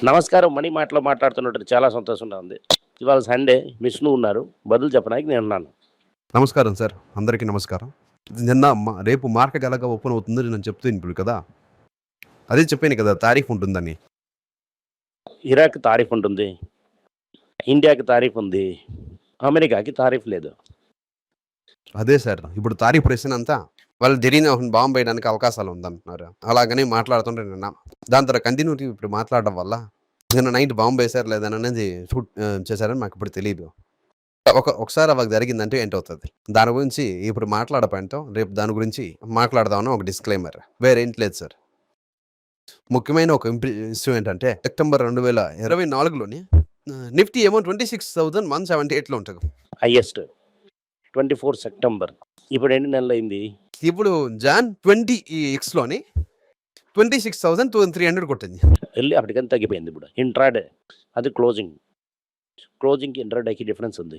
నమస్కారం. మనీ మాటలో మాట్లాడుతున్నట్టు చాలా సంతోషంగా ఉంది. ఇవాళ సండే విష్ణు ఉన్నారు. బదులు చెప్పడానికి నేనున్నాను. నమస్కారం సార్. అందరికీ నమస్కారం. రేపు మార్కెట్ ఎలాగా ఓపెన్ అవుతుందో నేను చెప్తాను ఇప్పుడు కదా! అదే చెప్పాను కదా! తారీఫ్ ఉంటుందని. ఇరాక్ తారీఫ్ ఉంటుంది. ఇండియాకి తారీఫ్ ఉంది. అమెరికాకి తారీఫ్ లేదు. అదే సార్. ఇప్పుడు తారీఫ్ ప్రశ్నంతా వాళ్ళు ఢిల్లీని బాంబ్ వేయడానికి అవకాశాలు ఉందంటున్నారు. అలాగని మాట్లాడుతుంటే నిన్న. దాని తర్వాత కంటిన్యూటీ ఇప్పుడు మాట్లాడడం వల్ల నిన్న నైట్ బాంబ్ వేశారా లేదననేది చేశారని మాకిప్పుడు తెలీదు. ఒకసారి అలాగ జరిగిందంటే ఏంటవుతది? దాని గురించి ఇప్పుడు మాట్లాడకపోయినతో రేపు దాని గురించి మాట్లాడదామని ఒక డిస్క్లైమర్. వేరేంటి లేదు సార్. ముఖ్యమైన ఒక ఇష్యూ ఏంటంటే సెప్టెంబర్ 2024లోని నిఫ్టీ ఏమో 26,178లో ఉంటది. Highest 24 September. ఇప్పుడు ఎన్ని నెలలైంది? ఇప్పుడు జాన్ 20xలోని 26,300 కొట్టింది. ఎళ్లి అప్పటికని తగ్గిపోయింది ఇప్పుడు. ఇంట్రాడే అది క్లోజింగ్‌కి ఇంట్రాడేకి డిఫరెన్స్ ఉంది.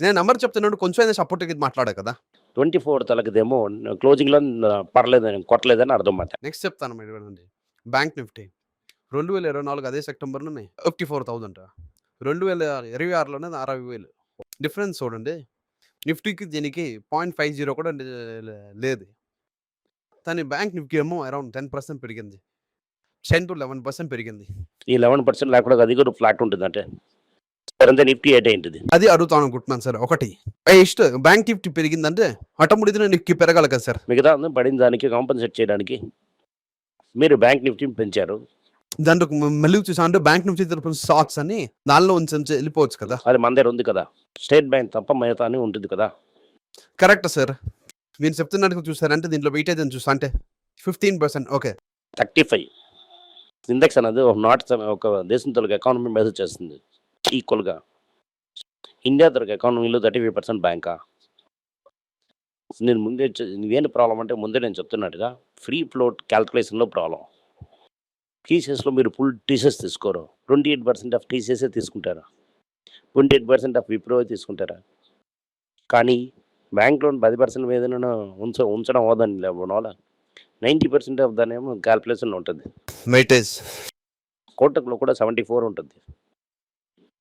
నేను నంబర్ చెప్తున్నాను కొంచెం అయినా సపోర్ట్‌గా మాట్లాడా కదా! 24 తలకిదేమో క్లోజింగ్‌లో పర్లేదని కొట్టలేదని అర్థం మాట. నెక్స్ట్ చెప్తాను మీరు వినండి. బ్యాంక్ నిఫ్టీ 2024 అదే సెప్టెంబర్‌లోనే 54,000 2026లోనే 60,000 డిఫరెన్స్ చూడండి. నిఫ్టీకి దీనికి 0.50 కూడా లేదు. కానీ బ్యాంక్ నిఫ్టీ ఏమో అరౌండ్ 10% పెరిగింది. 10-11% పెరిగింది. ఈ 11% లేకుండా అది కూడా ఫ్లాట్ ఉంటుందంటే సరంతే నిఫ్టీ ఏటే ఏంటిది? అది అడుగుతాను అనుకుంటున్నాను సార్. ఒకటి బ్యాంక్ నిఫ్టీ పెరిగిందంటే ఆటోమేటిక్‌గా నిఫ్టీ పెరగాలి కదా సార్. మిగతా పడిన దానికి కాంపెన్సేట్ చేయడానికి మీరు బ్యాంక్ నిఫ్టీని పెంచారు. దాంట్లో మళ్ళీ చూసా అంటే బ్యాంక్ నిఫ్టీ తరపున స్టాక్స్ అని దానిలో ఉంచి వెళ్ళిపోవచ్చు కదా! అది మన దగ్గర ఉంది కదా. స్టేట్ బ్యాంక్ తప్ప మిగతా అన్నీ ఉంటుంది కదా. Correct sir. మీరు చెప్తున్నట్టుగా చూసారంటే దీంట్లో వెయిటేజ్ అని చూస్తా అంటే 15% ఓకే. 35 ఇండెక్స్ అనేది ఒక దేశం తొలగ ఎకానమీ మెజర్ చేస్తుంది ఈక్వల్గా. ఇండియా తొలగ ఎకానమీలో 35% బ్యాంకా? నేను ముందే ఇదేంటి ప్రాబ్లం అంటే ముందే నేను చెప్తున్నట్టుగా ఫ్రీ ఫ్లోట్ క్యాల్కులేషన్లో ప్రాబ్లం. టీసీఎస్లో మీరు ఫుల్ టీసీఎస్ తీసుకోరు. 28% ఆఫ్ టీసీఎస్ఏ తీసుకుంటారా? 28% ఆఫ్ విప్రో తీసుకుంటారా? కానీ బ్యాంక్ లోన్ 10% మీద ఉంచడం అవదని లేవనోలా 90% ఆఫ్ దానేమో క్యాల్కులేషన్ ఉంటుంది. వెయిటేజ్ కోటక్లో కూడా 74 ఉంటుంది.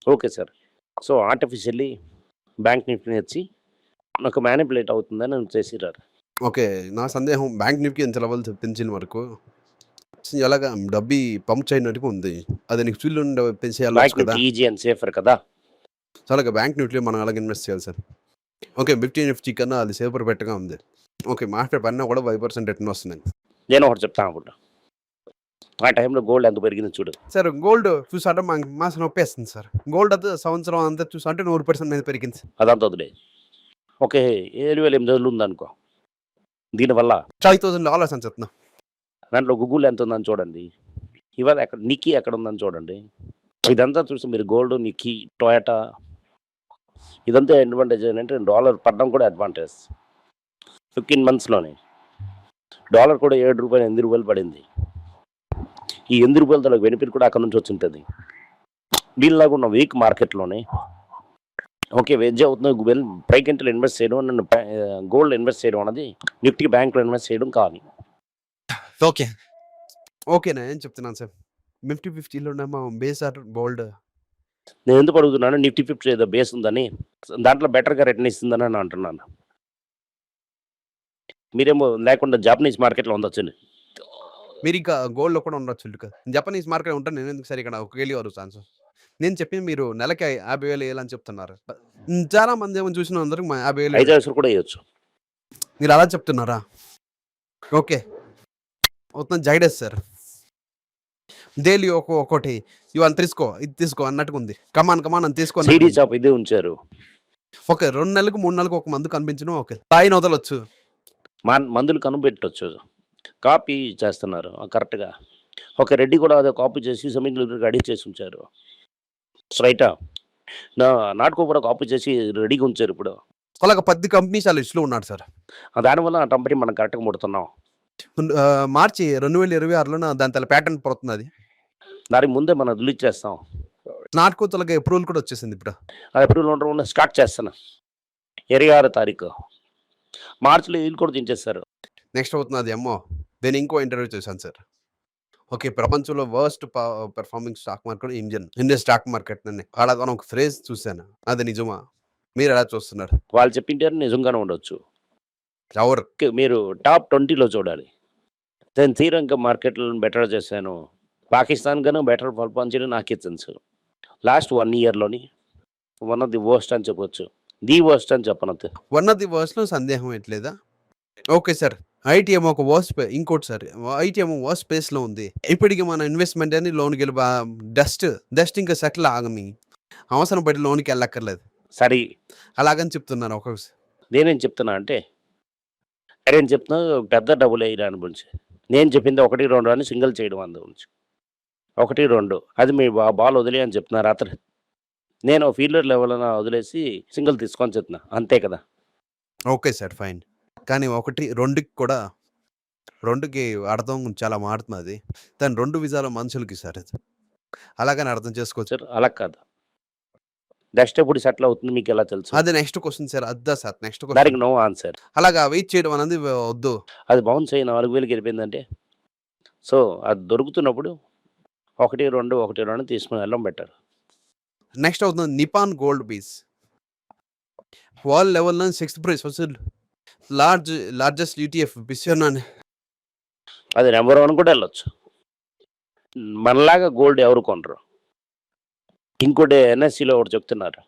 Okay sir. So artificially bank నిఫ్టీని వచ్చి నాకు మ్యానిపులేట్ అవుతుందని చేసిరారు. ఓకే. నా సందేహం బ్యాంక్ నిఫ్టీ ఎంత లెవెల్ పెంచిన వరకు ఎలాగా డబ్బి పంప్ చేయనట్టుగా ఉంది. అది నీకు ఫీల్ పెంచేయాలి కదా! ఈజీ అండ్ సేఫర్ కదా. అలాగే బ్యాంక్ నిఫ్టీలో మనం అలాగే ఇన్వెస్ట్ చేయాలి సార్. ఓకే. నిఫ్టీ కన్నా అది సేఫర్ బెటర్‌గా ఉంది. ఓకే. మార్కెట్ పడినా కూడా 5% రిటర్న్ వస్తున్నాయి. నేను ఒకటి చెప్తాను అప్పుడు. ఆ టైంలో గోల్డ్ ఎంత పెరిగింది చూడు సార్. గోల్డ్ చూసాంటే మాసం నొప్పేస్తుంది సార్. గోల్డ్ అంతా సంవత్సరం అంతా చూసాంటే 100% మీద పెరిగింది. అదంతా వదిలే. ఓకే. 7,800 ఉందనుకో. దీనివల్ల $5,000 అని చెప్తున్నా. దాంట్లో గూగుల్ ఎంత ఉందని చూడండి. ఇవాళ నిక్కీ ఎక్కడ ఉందని చూడండి. ఇదంతా చూసి మీరు గోల్డ్, నిక్కీ, టొయాటా ఇదంతా అడ్వాంటేజ్ ఏంటంటే డాలర్ పడడం కూడా అడ్వాంటేజ్. 15 మంత్స్లోనే డాలర్ కూడా ₹7 ₹8 పడింది. ఈ ₹8 తల బెనిఫిట్ కూడా అక్కడ నుంచి వచ్చి ఉంటుంది. దీనిలాగా ఉన్న వీక్ మార్కెట్లోనే ఓకే వెజ్ అవుతుంది. పైకింటలో ఇన్వెస్ట్ చేయడం నన్ను గోల్డ్ ఇన్వెస్ట్ చేయడం అనేది నిఫ్టీ బ్యాంక్లో ఇన్వెస్ట్ చేయడం కాదు. ఓకే. ఓకేనా ఏం చెప్తున్నాను సార్. నిఫ్టీ 50లోనేమో బేస్ ఆర్ బోల్డ్. నేను ఎందుకు అడుగుతున్నాను నిఫ్టీ 50 ఏదో బేస్ ఉందని, దాంట్లో బెటర్గా రిటర్న్ ఇస్తుందని అని అంటున్నాను. మీరేమో లేకుండా జాపనీస్ మార్కెట్లో ఉండొచ్చు. మీరు ఇంకా గోల్డ్‌లో కూడా ఉండొచ్చు కదా. జపనీస్ మార్కెట్ ఉంటాను నేను ఎందుకు సార్ ఇక్కడ ఒక వెళ్ళి అడుగుతాను సార్. నేను చెప్పింది మీరు నెలకి 50,000 వేయాలని చెప్తున్నారు. చాలా మంది ఏమో చూసిన అందరికి 50,000 5 కూడా వేయచ్చు. మీరు అలా చెప్తున్నారా? ఓకే. మొత్తం జైడస్ సార్. డైలీ ఒక్కొక్కటి ఇవన్నీ తీసుకో ఇది తీసుకో అన్నట్టుగా ఉంది. కమాన్ అని తీసుకో. సీడీ షాప్ ఇదే ఉంచారు. ఓకే. 2 నెలలకు 3 నెలలకు ఒక మందు కనిపించడం ఓకే. తాయిని వదలొచ్చు. మందులు కనిపెట్టవచ్చు. కాపీ చేస్తున్నారు కరెక్ట్గా. ఒక రెడ్డి కూడా అదే కాపీ చేసి సమీక్ష రెడీ చేసి ఉంచారు. రైటా నాటుకో కూడా కాపీ చేసి రెడీగా ఉంచారు. ఇప్పుడు అలాగ 10 కంపెనీస్ ఆ లిస్టులో ఉన్నాడు సార్. దానివల్ల ఆ కంపెనీ మనం కరెక్ట్గా ముడుతున్నాం. మార్చి 2026లోన దాని తల ప్యాటర్న్ పోతుంది. దానికి ముందే మనం రిలీజ్ చేస్తాం. నాటుకో తలగా అప్రూవల్ కూడా వచ్చేసింది ఇప్పుడు. అది అప్రూవల్ స్టార్ట్ చేస్తాను 26 తారీఖు. మార్చిలో వీళ్ళు కూడా దించేస్తారు. నెక్స్ట్ అవుతున్నది అమ్మో. నేను ఇంకో ఇంటర్వ్యూ చేశాను సార్. ఓకే. ప్రపంచంలో worst performing stock market Indian stock market అని అలా మనం ఒక ఫ్రేజ్ చూసాను. అది నిజమా? మీరెలా చూస్తున్నారు? వాళ్ళు చెప్పింటారు నిజంగానే ఉండొచ్చు. ఎవరు? మీరు టాప్ 20లో చూడాలి. నేను శ్రీలంక మార్కెట్‌లను బెటర్ చేశాను. పాకిస్తాన్ కన్నా బెటర్ పర్ఫార్మ్ చేయడం నాకే తెలుసు. లాస్ట్ 1 ఇయర్‌లోని వన్ ఆఫ్ ది వర్స్ట్ అని చెప్పొచ్చు. ది వర్స్ట్ అని చెప్పనొద్దు. వన్ ఆఫ్ ది వర్స్ట్‌లో సందేహం ఏట్లేదా? Okay sir. ఐటీఎం ఒక వర్స్ట్ ఇంకోటి సార్. ఐటీఎం వర్స్ట్ స్పేస్‌లో ఉంది. ఇప్పటికి మన ఇన్వెస్ట్‌మెంట్ అని లోన్‌కెళ్ళి డస్ట్ ఇంకా సెటిల్ ఆగని. అవసరం పడి లోన్‌కెళ్ళక్కర్లేదు. సరే అలాగని చెప్తున్నాను నేనేం చెప్తున్నా అంటే, నేను చెప్తున్నా పెద్ద డబ్బులు ఎయరా అని గురించి. నేను చెప్పింది 1, 2 అని సింగిల్ చేయడం అందు గురించి. 1, 2 అది మీ బాల్ వదిలేయి అని చెప్తున్నా రాత్రి. నేను ఫీల్డర్ లెవెల్‌న వదిలేసి సింగిల్ తీసుకొని చెప్తున్నా. అంతే కదా! Okay sir. ఫైన్. కానీ 1, 2కి కూడా 2కి అర్థం చాలా మారుతున్నది. దాని 2 విధాల మనుషులకి సార్ అది. అలాగని అర్థం చేసుకోవచ్చు. సార్ అలా కాదు. నెక్స్ట్ ఎప్పుడు సెటిల్ అవుతుంది మీకెలా తెలుసు? అది నెక్స్ట్ క్వెషన్ సార్. అద్దా సార్ నెక్స్ట్ దానికి క్వెషన్. No answer. అలాగా వెయిట్ చేయడం అనేది వద్దు. అది బౌన్స్ అయ్యి 4000కి వెళ్ళిపోయిందంటే, సో అది దొరుకుతున్నప్పుడు 1, 2, 1, 2 తీసుకొని వెళ్ళడం బెటర్. నెక్స్ట్ అవుతుంది నిపాన్ గోల్డ్ బీస్. వరల్డ్ లెవెల్‌లో 6థ్ ప్రైస్ వసూలు. లార్జెస్ట్ ఈటీఎఫ్ బిస్యోనాన్. అది నెంబర్ 1 కూడా వెళ్ళొచ్చు. మనలాగా గోల్డ్ ఎవరు కొనరు. ఇంకోటి ఎన్ఎస్సిలో ఒకటి చెప్తున్నారు.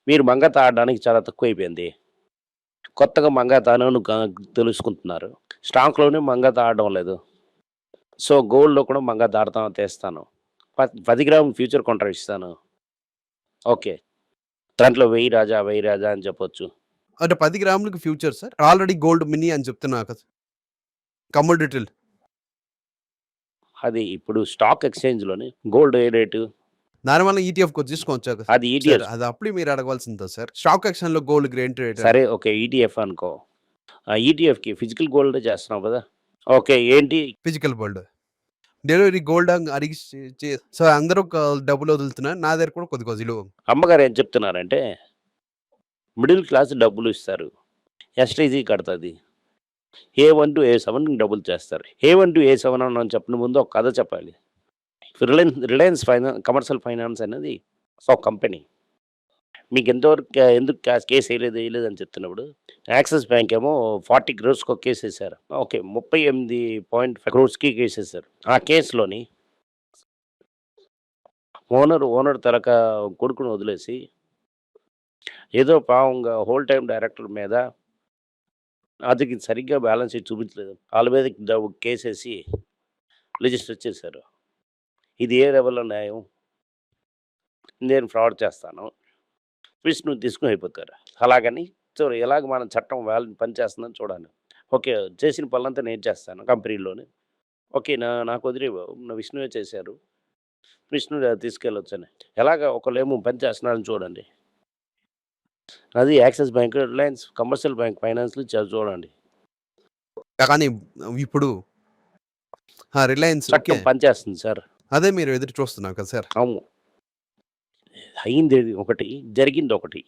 మీరు మంగత ఆడడానికి చాలా తక్కువైపోయింది. కొత్తగా మంగత అని తెలుసుకుంటున్నారు. స్టాక్‌లోనే మంగత ఆడడం లేదు. సో గోల్డ్‌లో కూడా మంగత ఆడతాను తెస్తాను. 10 గ్రాముల ఫ్యూచర్ కాంట్రాక్ట్ ఇస్తాను. ఓకే. దాంట్లో 1000 రాజా అని చెప్పొచ్చు. అంటే 10 గ్రాములకి future sir. Already gold mini అని చెప్తున్నా కదా! కమోడిటీలు. అది ఇప్పుడు స్టాక్ ఎక్స్‌చేంజ్‌లోని గోల్డ్ ఏ రేటు? దానివల్ల ఈటీఎఫ్ తీసుకోవచ్చా కదా! అది సార్ ఈటీఎఫ్. అది అప్పుడు మీరు అడగవలసిందా సార్? స్టాక్ ఎక్స్‌చేంజ్‌లో గోల్డ్ గ్రేట్ రేట్ సరే ఓకే. ఈటీఎఫ్ అనుకో. ఆ ఈటీఎఫ్‌కి ఫిజికల్ గోల్డే చేస్తున్నావు కదా! ఓకే. ఏంటి? Physical gold. డెలివరీ గోల్డ్ అడిగి సో అందరూ డబ్బులు వదులుతున్నారు. నా దగ్గర కూడా కొద్దిగా అమ్మగారు ఏం చెప్తున్నారంటే, మిడిల్ క్లాస్ డబ్బులు ఇస్తారు. ఎస్‌టీజీ కడతది. ఏ1 టు ఏ7కి డబ్బులు చేస్తారు. ఏ1 టు ఏ7 అని చెప్పిన ముందు ఒక కథ చెప్పాలి. రిలయన్స్ కమర్షియల్ ఫైనాన్స్ అనేది ఒక కంపెనీ. మీకు ఎందుకు కేస్ వేయలేదు అని చెప్తున్నప్పుడు, యాక్సిస్ బ్యాంక్ ఏమో 40 క్రోర్స్‌కి ఒక కేస్ ఏశారు. ఓకే. 38.5 క్రోర్స్‌కి కేస్ ఏశారు. ఆ కేసులోని ఓనర్ కొడుకుని వదిలేసి, ఏదో పావంగా హోల్ టైమ్ డైరెక్టర్ మీద అది సరిగ్గా బ్యాలెన్స్ షీట్ చూపించలేదు. వాళ్ళ మీద కేసేసి రిజిస్టర్ చేశారు. ఇది ఏ లెవెల్‌లో న్యాయం? నేను ఫ్రాడ్ చేస్తాను. విష్ణు తీసుకొని అయిపోతారు. అలాగని సో ఎలాగ మన చట్టం పనిచేస్తుందని చూడాలి. ఓకే. చేసిన పనులంతా నేను చేస్తాను కంపెనీలోని. ఓకే. నాకు వదిలేవు. విష్ణువే చేశారు. విష్ణు తీసుకెళ్ళొచ్చని. ఎలాగ ఒకళ్ళేమో పని చేస్తున్నారని చూడండి. అది Axis bank, Reliance commercial bank ఫైనాన్స్‌లు చూడండి. కానీ ఇప్పుడు రిలయన్స్ చట్టం పనిచేస్తుంది సార్. అదే మీరు ఎదురు చూస్తున్నారు కదా సార్. అవును. అయింది ఒకటి, జరిగింది ఒకటి.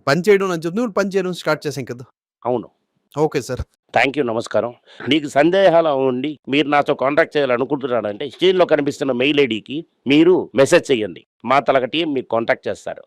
పని చేయడం అని చెప్తే పని చేయడం స్టార్ట్ చేసాం కదా! అవును. Okay sir. Thank you. నమస్కారం. మీకు సందేహాలు ఉండి మీరు నాతో కాంటాక్ట్ చేయాలనుకుంటున్నారంటే స్క్రీన్‌లో కనిపిస్తున్న మెయిల్ ఐడీకి మీరు మెసేజ్ చేయండి. మా తలక టీమ్ మీకు కాంటాక్ట్ చేస్తారు.